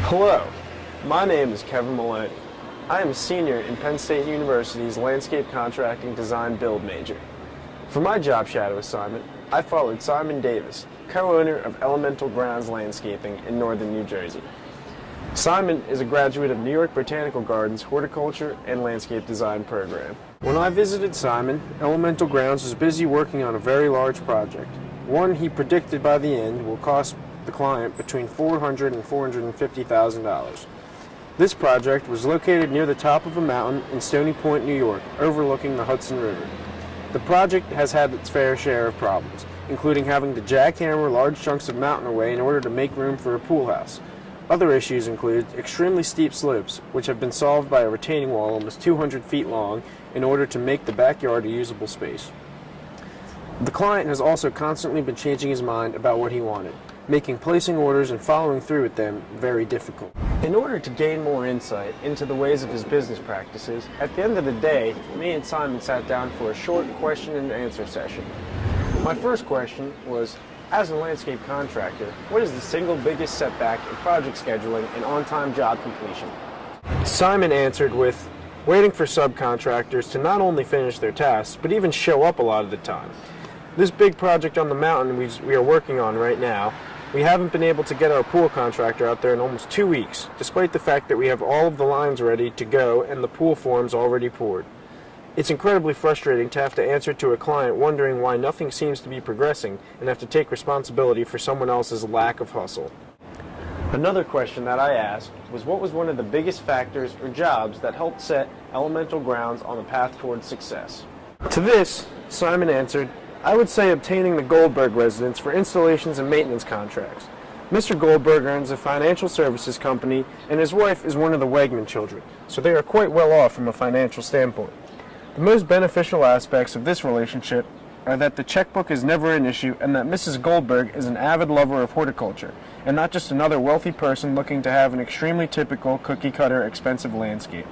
Hello, my name is Kevin Maloney. I am a senior in Penn State University's Landscape Contracting Design Build major. For my job shadow assignment, I followed Simon Davis, co-owner of Elemental Grounds Landscaping in northern New Jersey. Simon is a graduate of New York Botanical Gardens Horticulture and Landscape Design program. When I visited Simon, Elemental Grounds was busy working on a very large project, one he predicted by the end will cost the client between $400,000 and $450,000. This project was located near the top of a mountain in Stony Point, New York, overlooking the Hudson River. The project has had its fair share of problems, including having to jackhammer large chunks of mountain away in order to make room for a pool house. Other issues include extremely steep slopes, which have been solved by a retaining wall almost 200 feet long in order to make the backyard a usable space. The client has also constantly been changing his mind about what he wanted, making placing orders and following through with them very difficult. In order to gain more insight into the ways of his business practices, at the end of the day, me and Simon sat down for a short question and answer session. My first question was, as a landscape contractor, what is the single biggest setback in project scheduling and on-time job completion? Simon answered with, waiting for subcontractors to not only finish their tasks, but even show up a lot of the time. This big project on the mountain we are working on right now, we haven't been able to get our pool contractor out there in almost 2 weeks, despite the fact that we have all of the lines ready to go and the pool forms already poured. It's incredibly frustrating to have to answer to a client wondering why nothing seems to be progressing and have to take responsibility for someone else's lack of hustle. Another question that I asked was what was one of the biggest factors or jobs that helped set Elemental Grounds on the path towards success. To this, Simon answered, I would say obtaining the Goldberg residence for installations and maintenance contracts. Mr. Goldberg owns a financial services company and his wife is one of the Wegman children, so they are quite well off from a financial standpoint. The most beneficial aspects of this relationship are that the checkbook is never an issue and that Mrs. Goldberg is an avid lover of horticulture and not just another wealthy person looking to have an extremely typical cookie-cutter expensive landscape.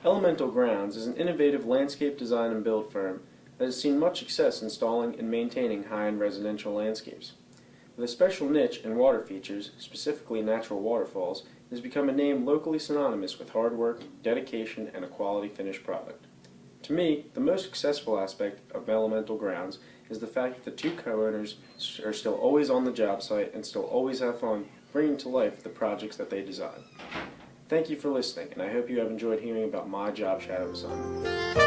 Elemental Grounds is an innovative landscape design and build firm that has seen much success installing and maintaining high-end residential landscapes. With a special niche in water features, specifically natural waterfalls, it has become a name locally synonymous with hard work, dedication, and a quality finished product. To me, the most successful aspect of Elemental Grounds is the fact that the two co-owners are still always on the job site and still always have fun bringing to life the projects that they design. Thank you for listening, and I hope you have enjoyed hearing about my job shadow assignment.